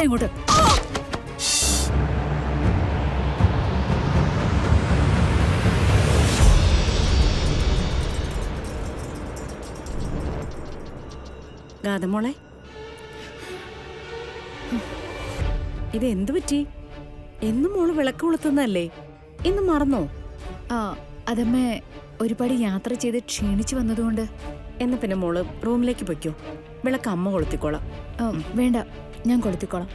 ഇങ്ങോട്ട് ഗാതമോളെ, ഇത് എന്തു പറ്റി? എന്നും മോള് വിളക്ക് കൊളുത്തുന്നല്ലേ, ഇന്ന് മറന്നോ? അതമ്മേ ഒരുപാട് യാത്ര ചെയ്ത് ക്ഷീണിച്ചു വന്നതുകൊണ്ട്. എന്നാ പിന്നെ മോള് റൂമിലേക്ക് പൊയ്ക്കോ, വിളക്ക് അമ്മ കൊളുത്തിക്കോളാം. വേണ്ട, ഞാൻ കൊളുത്തിക്കോളാം.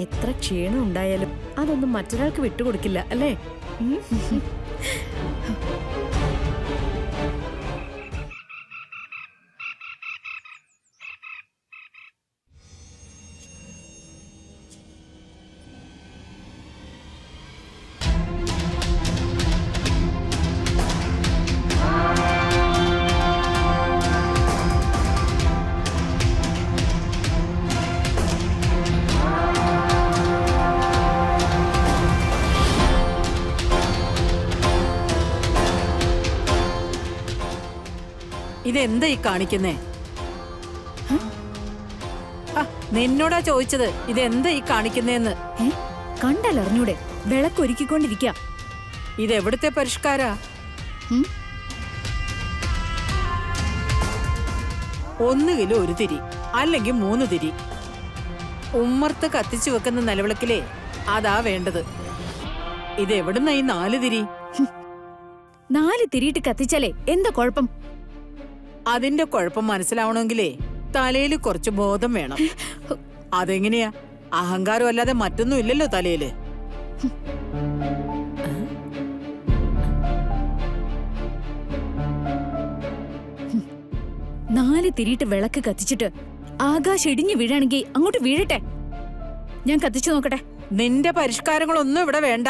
എത്ര ക്ഷീണം ഉണ്ടായാലും അതൊന്നും മറ്റൊരാൾക്ക് വിട്ടുകൊടുക്കില്ല അല്ലേ? ഇതെന്താ ഈ കാണിക്കുന്നേ? നിന്നോടാ ചോദിച്ചത്, ഇതെന്താ ഈ കാണിക്കുന്നേന്ന്. കണ്ടല്ലറിഞ്ഞൂടെ, വിളക്കൊരുക്കിക്കൊണ്ടിരിക്ക. ഇതെവിടുത്തെ പരിഷ്കാരാ? ഒന്നുകിലും ഒരു തിരി, അല്ലെങ്കിൽ 3 തിരി. ഉമ്മർത്ത് കത്തിച്ചു വെക്കുന്ന നിലവിളക്കിലേ അതാ വേണ്ടത്. ഇതെവിടുന്ന ഈ 4 തിരി? 4 തിരിയിട്ട് കത്തിച്ചാലേ എന്താ കുഴപ്പം? അതിന്റെ കുഴപ്പം മനസ്സിലാവണമെങ്കിലേ തലയിൽ കുറച്ച് ബോധം വേണം. അതെങ്ങനെയാ? അഹങ്കാരം അല്ലാതെ മറ്റൊന്നും ഇല്ലല്ലോ തലയില്. നാല് തിരിയിട്ട് വിളക്ക് കത്തിച്ചിട്ട് ആകാശം ഇടിഞ്ഞു വീഴാണെങ്കിൽ അങ്ങോട്ട് വീഴട്ടെ. ഞാൻ കത്തിച്ചു നോക്കട്ടെ. നിന്റെ പരിഷ്കാരങ്ങളൊന്നും ഇവിടെ വേണ്ട.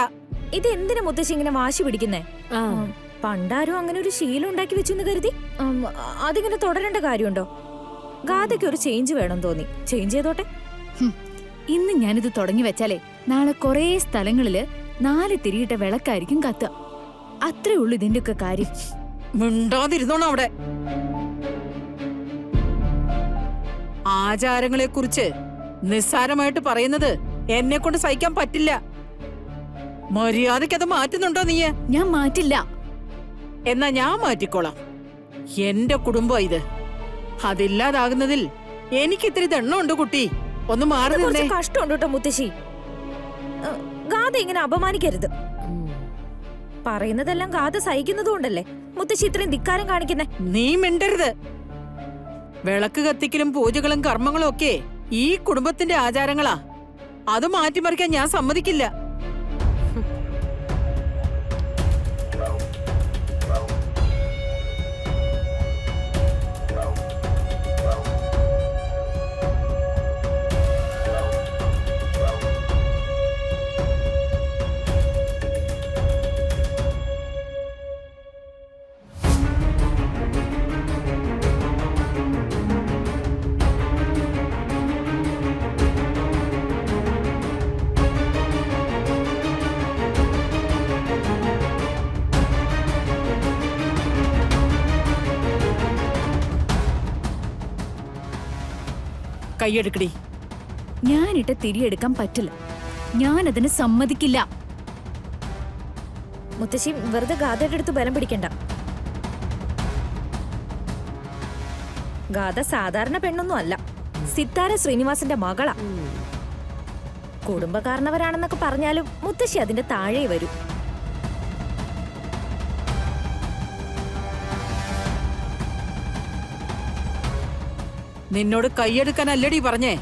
ഇത് എന്തിനാ മുത്തശ്ശി ഇങ്ങനെ വാശി പിടിക്കുന്നേ? പണ്ടാരും അങ്ങനെ ഒരു ശീലം ഉണ്ടാക്കി വെച്ചെന്ന് കരുതി അതിങ്ങനെ തുടരേണ്ട കാര്യമുണ്ടോ? ഗാഥയ്ക്ക് ഒരു ചേഞ്ച് വേണം തോന്നി, ചേഞ്ച് ചെയ്തോട്ടെ. ഇന്ന് ഞാനിത് തുടങ്ങി വെച്ചാലേ നാളെ കുറേ സ്ഥലങ്ങളില് 4 തിരിയിട്ട വിളക്കായിരിക്കും കത്തുക. അത്രേ ഉള്ളൂ ഇതിന്റെ ഒക്കെ കാര്യം. മിണ്ടാതിരുന്നോണം അവിടെ. ആചാരങ്ങളെ കുറിച്ച് നിസ്സാരമായിട്ട് പറയുന്നത് എന്നെ കൊണ്ട് സഹിക്കാൻ പറ്റില്ല. മര്യാദയ്ക്ക് അത് മാറ്റുന്നുണ്ടോ നീ? ഞാൻ മാറ്റില്ല. എന്നാ ഞാൻ മാറ്റിക്കോളാം. എന്റെ കുടുംബം ഇത്. അതില്ലാതാകുന്നതിൽ എനിക്ക് ഇത്തിരി ദണ്ണമുണ്ട് കുട്ടി. ഒന്ന് മാറി നിന്നേ. കഷ്ടമുണ്ട് കേട്ടോ മുത്തശ്ശി. ഗാഥ ഇങ്ങനെ അപമാനിക്കരുത്. പറയുന്നതെല്ലാം ഗാഥ സഹിക്കുന്നതുകൊണ്ടല്ലേ മുത്തശ്ശി ഇത്രയും ധിക്കാരം കാണിക്കുന്നേ. നീ മിണ്ടരുത്. വിളക്ക് കത്തിക്കലും പൂജകളും കർമ്മങ്ങളും ഒക്കെ ഈ കുടുംബത്തിന്റെ ആചാരങ്ങളാ. അത് മാറ്റിമറിക്കാൻ ഞാൻ സമ്മതിക്കില്ല. കൈയെടുക്കടി. ഞാനിട്ട് തിരിയെടുക്കാൻ പറ്റില്ല. ഞാനതിന് സമ്മതിക്കില്ല. മുത്തശ്ശി വെറുതെ ഗാഥയുടെ അടുത്ത് ബലം പിടിക്കണ്ട. ഗാഥ സാധാരണ പെണ്ണൊന്നും അല്ല, സിത്താര ശ്രീനിവാസന്റെ മകളാ. കുടുംബകാരണവരാണെന്നൊക്കെ പറഞ്ഞാലും മുത്തശ്ശി അതിന്റെ താഴെ വരും. നിന്നോട് കൈയെടുക്കാനല്ലടി പറഞ്ഞേ.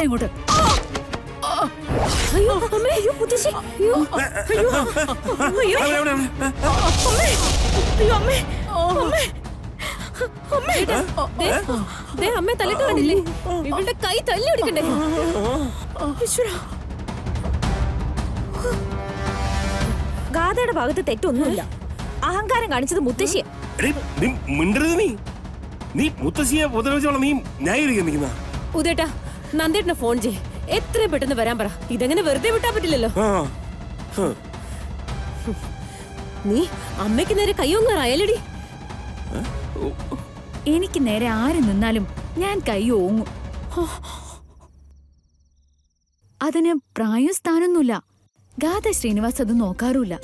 ഇങ്ങോട്ട്. അയ്യോ അമ്മേ, അയ്യോ മുത്തശ്ശി, അയ്യോ അയ്യോ അയ്യോ അയ്യോ അമ്മേ, അമ്മേ അമ്മേ അമ്മേ അമ്മ തല്ലിട്ട് കണ്ടില്ലേ? ഇവളുടെ കൈ തല്ലി പിടിക്കണ്ടേ? ഗാഥയുടെ ഭാഗത്ത് തെറ്റൊന്നുമില്ല. അഹങ്കാരം കാണിച്ചത് മുത്തശ്ശിയ. നീ മുത്തശ്ശിയെ ഉപദ്രവിച്ചോളാം നീ ന്യായീകരിക്കുന്ന. ഉദേട്ടാ, നന്ദേട്ടനെ ഫോൺ ചെയ്. എത്രയും പെട്ടെന്ന് വരാൻ പറ. ഇതെങ്ങനെ വെറുതെ വിട്ടാ പറ്റില്ലല്ലോ. നീ അമ്മയ്ക്ക് നേരെ കയ്യൊങ്ങാറായല്ലടി. എനിക്ക് നേരെ ആര് നിന്നാലും ഞാൻ കൈ ഓങ്ങും. അതിന് പ്രായം സ്ഥാനൊന്നുമില്ല. ഗാഥ ശ്രീനിവാസ് അത് നോക്കാറുമില്ല.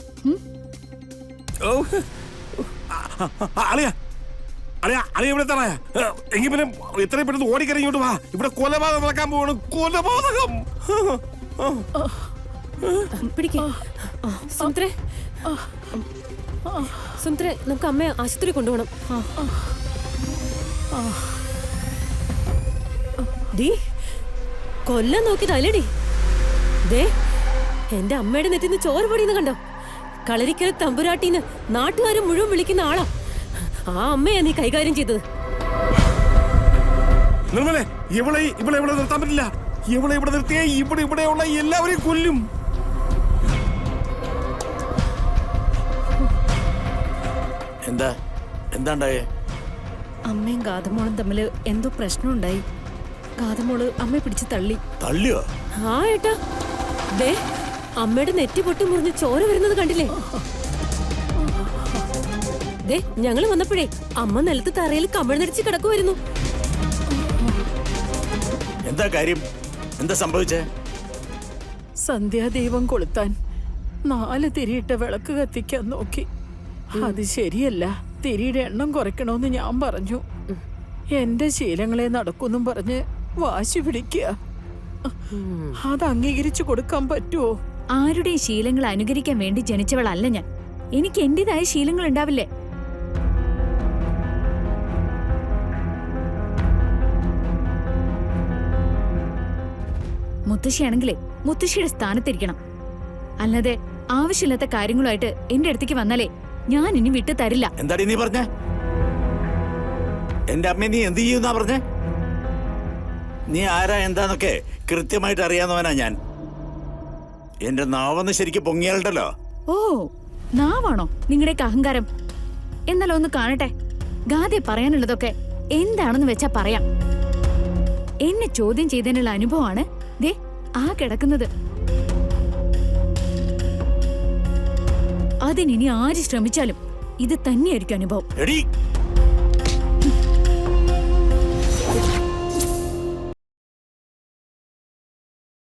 എങ്കിൽ പിന്നെ എത്രയും പെട്ടെന്ന് ഓടിക്കറി ഇങ്ങോട്ട് വാ. ഇവിടെ കൊലപാതകം നടക്കാൻ പോവാണ്. കൊലപാതകം. പിടിക്കേ സുന്ദരേ. സുന്ദരേ, നമുക്ക് അമ്മയെ ആശുപത്രി കൊണ്ടുപോകണം. ഡീ, കൊല്ലാൻ നോക്കിയതല്ലേടി? ദേ, എന്റെ അമ്മയുടെ നെറ്റിന്ന് ചോര പൊടിയെന്ന് കണ്ടോ? കളരിക്കൽ തമ്പുരാട്ടിന്ന് നാട്ടുകാരും മുഴുവൻ വിളിക്കുന്ന ആളാ. ആ അമ്മയാ നീ കൈകാര്യം ചെയ്തത്. നിർമ്മലേ, ഇവിടെ നിർത്താൻ പറ്റില്ല. ഇവിടെ നിർത്തിയേ ഇവിടെയുള്ള എല്ലാവരെയും കൊല്ലും. എന്താണ്ടായേ? അമ്മയും ഗാഥമോളും തമ്മിൽ എന്തോ പ്രശ്നമുണ്ടായി. ഗാഥമോള് അമ്മയെ പിടിച്ച് തള്ളിയോ? ആ ഏട്ടാ, ദേ അമ്മയുടെ നെറ്റി പൊട്ടി മുറിഞ്ഞ് ചോര വരുന്നത് കണ്ടില്ലേ? ദേ, ഞങ്ങള് വന്നപ്പോഴേ അമ്മ നിലത്ത് തറയിൽ കമിഴ്ന്നടിച്ച് കിടക്കുമായിരുന്നു. എന്താ കാര്യം? എന്താ സംഭവിച്ചേ? സന്ധ്യാദീപം കൊളുത്താൻ 4 തിരിയിട്ട വിളക്ക് കത്തിക്കാൻ നോക്കി. അത് ശരിയല്ല. തിരിയുടെ എണ്ണം കുറയ്ക്കണമെന്ന് ഞാൻ പറഞ്ഞു. എന്റെ ശീലങ്ങളെ നടക്കുന്നും പറഞ്ഞ് വാശി പിടിക്കുക. അത് അംഗീകരിച്ചു കൊടുക്കാൻ പറ്റുമോ? ആരുടെയും ശീലങ്ങൾ അനുകരിക്കാൻ വേണ്ടി ജനിച്ചവളല്ല ഞാൻ. എനിക്ക് എന്റേതായ ശീലങ്ങൾ ഉണ്ടാവില്ലേ? മുത്തശ്ശിയാണെങ്കിലേ മുത്തശ്ശിയുടെ സ്ഥാനത്തിരിക്കണം. അല്ലാതെ ആവശ്യമില്ലാത്ത കാര്യങ്ങളുമായിട്ട് എന്റെ അടുത്തേക്ക് വന്നാലേ ഞാൻ ഇനി വിട്ടു തരില്ല. എന്താടി നീ പറഞ്ഞേ? എന്റെ അമ്മ നീ എന്ത് ചെയ്യുന്നാ പറഞ്ഞേ? നീ ആരാ എന്താന്നൊക്കെ കൃത്യമായിട്ട് അറിയാവുന്നവനാ ഞാൻ. എന്റെ നാവൊന്ന് ശരിക്കും പൊങ്ങിയാലുണ്ടല്ലോ. ഓ, നാവാണോ നിങ്ങളുടെയൊക്കെ അഹങ്കാരം? എന്നാലോ ഒന്ന് കാണട്ടെ. ഗാഥയെ പറയാനുള്ളതൊക്കെ എന്താണെന്ന് വെച്ചാ പറയാം. എന്നെ ചോദ്യം ചെയ്തതിനുള്ള അനുഭവമാണ് ദേ ആ കിടക്കുന്നത്. അതിനി ആര് ശ്രമിച്ചാലും ഇത് തന്നെയായിരിക്കും അനുഭവം. എടീ,